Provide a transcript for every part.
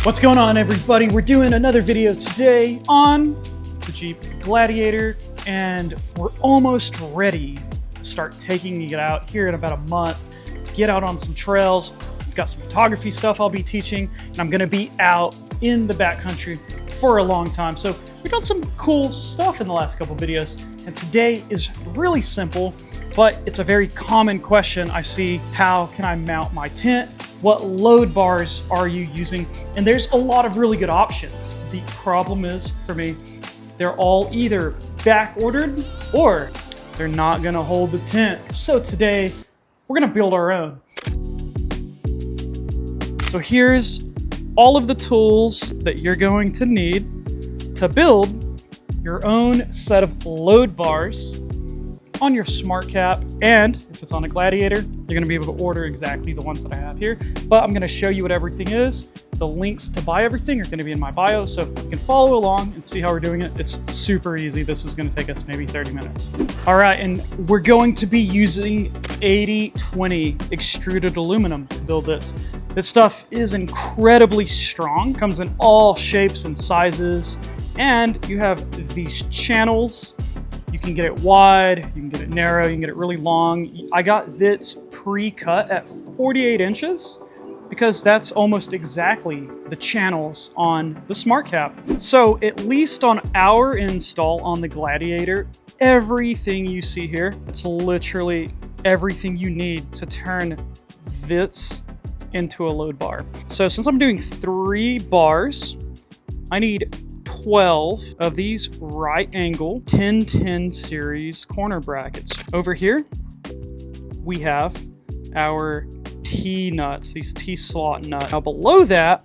What's going on, everybody? We're doing another video today on the Jeep Gladiator, and we're almost ready to start taking it out here in about a month. Get out on some trails. We've got some photography stuff I'll be teaching, and I'm gonna be out in the backcountry for a long time. So we've done some cool stuff in the last couple videos, and today is really simple, but it's a very common question I see. How can I mount my tent? What load bars are you using? And there's a lot of really good options. The problem is, for me, they're all either back ordered or they're not gonna hold the tent. So today, we're gonna build our own. So here's all of the tools that you're going to need to build your own set of load bars on your SmartCap, and if it's on a Gladiator, you're gonna be able to order exactly the ones that I have here. But I'm gonna show you what everything is. The links to buy everything are gonna be in my bio, so you can follow along and see how we're doing it. It's super easy. This is gonna take us maybe 30 minutes. All right, and we're going to be using 80/20 extruded aluminum to build this. This stuff is incredibly strong, comes in all shapes and sizes, and you have these channels. You can get it wide, you can get it narrow, you can get it really long. I got this pre-cut at 48 inches because that's almost exactly the channels on the SmartCap. So at least on our install on the Gladiator, everything you see here, it's literally everything you need to turn this into a load bar. So since I'm doing 3 bars, I need 12 of these right angle 1010 series corner brackets. Over here, we have our T-nuts, these T-Solt nuts. Now below that,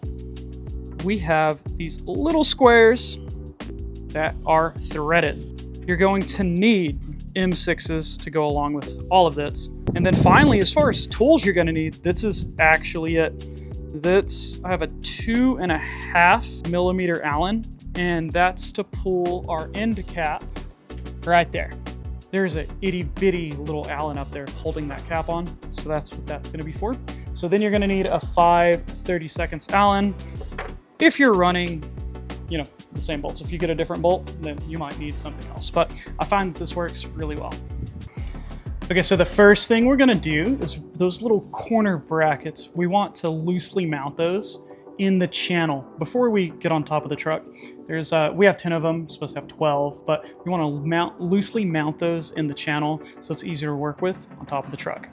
we have these little squares that are threaded. You're going to need M6s to go along with all of this. And then finally, as far as tools you're gonna need, this is actually it. I have a 2.5 millimeter Allen, and that's to pull our end cap right there. There's a itty bitty little Allen up there holding that cap on. So that's what that's gonna be for. So then you're gonna need a 5/32 Allen. If you're running, you know, the same bolts. If you get a different bolt, then you might need something else. But I find that this works really well. Okay, so the first thing we're gonna do is those little corner brackets, we want to loosely mount those in the channel. Before we get on top of the truck, we have 10 of them, supposed to have 12, but we want to loosely mount those in the channel so it's easier to work with on top of the truck.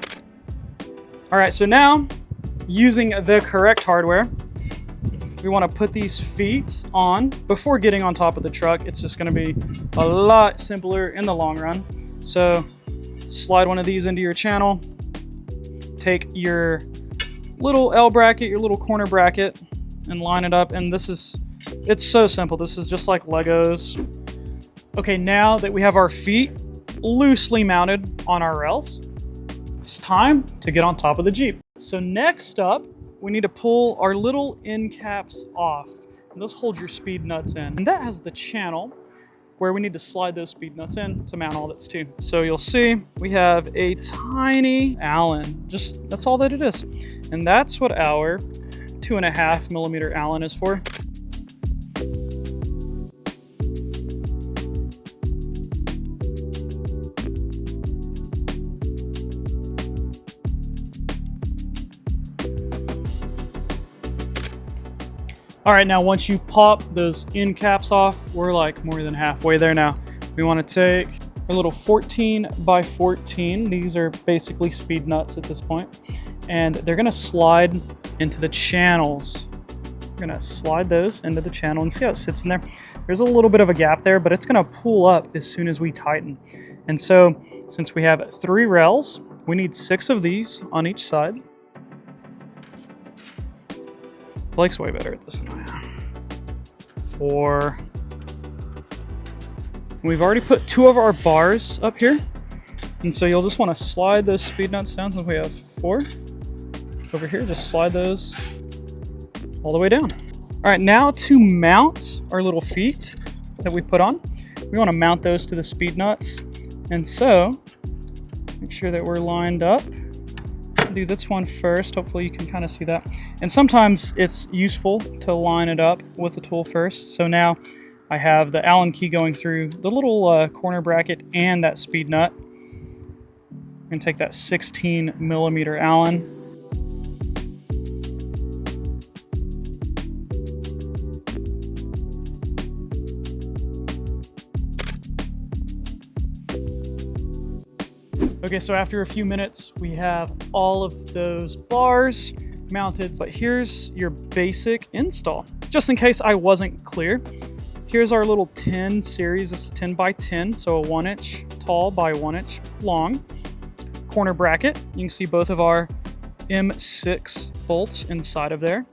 All right, so now using the correct hardware, we want to put these feet on before getting on top of the truck. It's just going to be a lot simpler in the long run. So slide one of these into your channel, take your little L bracket, your little corner bracket, and line it up. And it's so simple. This is just like Legos. Okay, now that we have our feet loosely mounted on our rails, it's time to get on top of the Jeep. So next up, we need to pull our little end caps off. And those hold your speed nuts in. And that has the channel where we need to slide those speed nuts in to mount all this too. So you'll see we have a tiny Allen, that's all that it is. And that's what our 2.5 millimeter Allen is for. All right, now once you pop those end caps off, we're like more than halfway there now. We want to take our little 14x14. These are basically speed nuts at this point, and they're gonna slide into the channels. We're gonna slide those into the channel and see how it sits in there. There's a little bit of a gap there, but it's gonna pull up as soon as we tighten. And so since we have 3 rails, we need 6 of these on each side. Blake's way better at this than I am. 4. We've already put 2 of our bars up here. And so you'll just want to slide those speed nuts down since we have 4. Over here, just slide those all the way down. All right, now to mount our little feet that we put on, we want to mount those to the speed nuts. And so make sure that we're lined up do this one first. Hopefully you can kind of see that. And sometimes it's useful to line it up with the tool first. So now I have the Allen key going through the little corner bracket and that speed nut. I'm going to take that 16 millimeter Allen. Okay, so after a few minutes, we have all of those bars mounted, but here's your basic install. Just in case I wasn't clear, here's our little 10 series. This is 10 by 10, so a 1 inch tall by 1 inch long corner bracket. You can see both of our M6 bolts inside of there.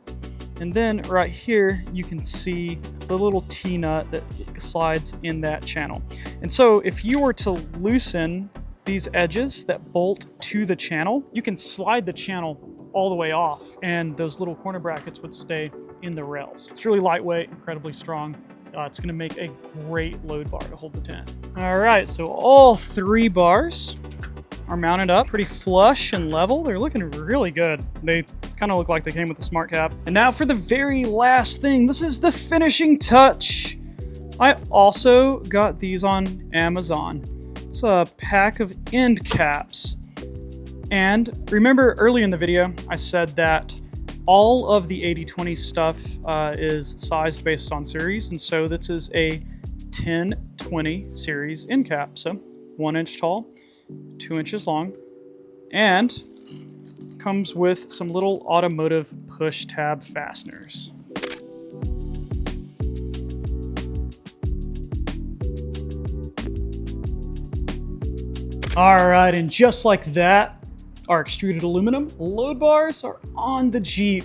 And then right here, you can see the little T-nut that slides in that channel. And so if you were to loosen these edges that bolt to the channel, you can slide the channel all the way off and those little corner brackets would stay in the rails. It's really lightweight, incredibly strong. It's gonna make a great load bar to hold the tent. All right, so all 3 bars are mounted up pretty flush and level. They're looking really good. They kind of look like they came with the SmartCap. And now for the very last thing, this is the finishing touch. I also got these on Amazon. It's a pack of end caps. And remember early in the video, I said that all of the 80/20 stuff is sized based on series. And so this is a 10/20 series end cap. So 1 inch tall, 2 inches long, and comes with some little automotive push tab fasteners. All right, and just like that, our extruded aluminum load bars are on the Jeep.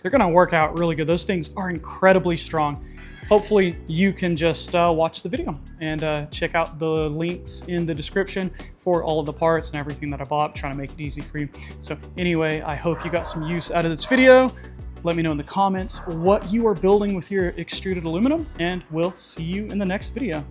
They're gonna work out really good. Those things are incredibly strong. Hopefully you can just watch the video and check out the links in the description for all of the parts and everything that I bought. I'm trying to make it easy for you. So anyway, I hope you got some use out of this video. Let me know in the comments what you are building with your extruded aluminum, and we'll see you in the next video.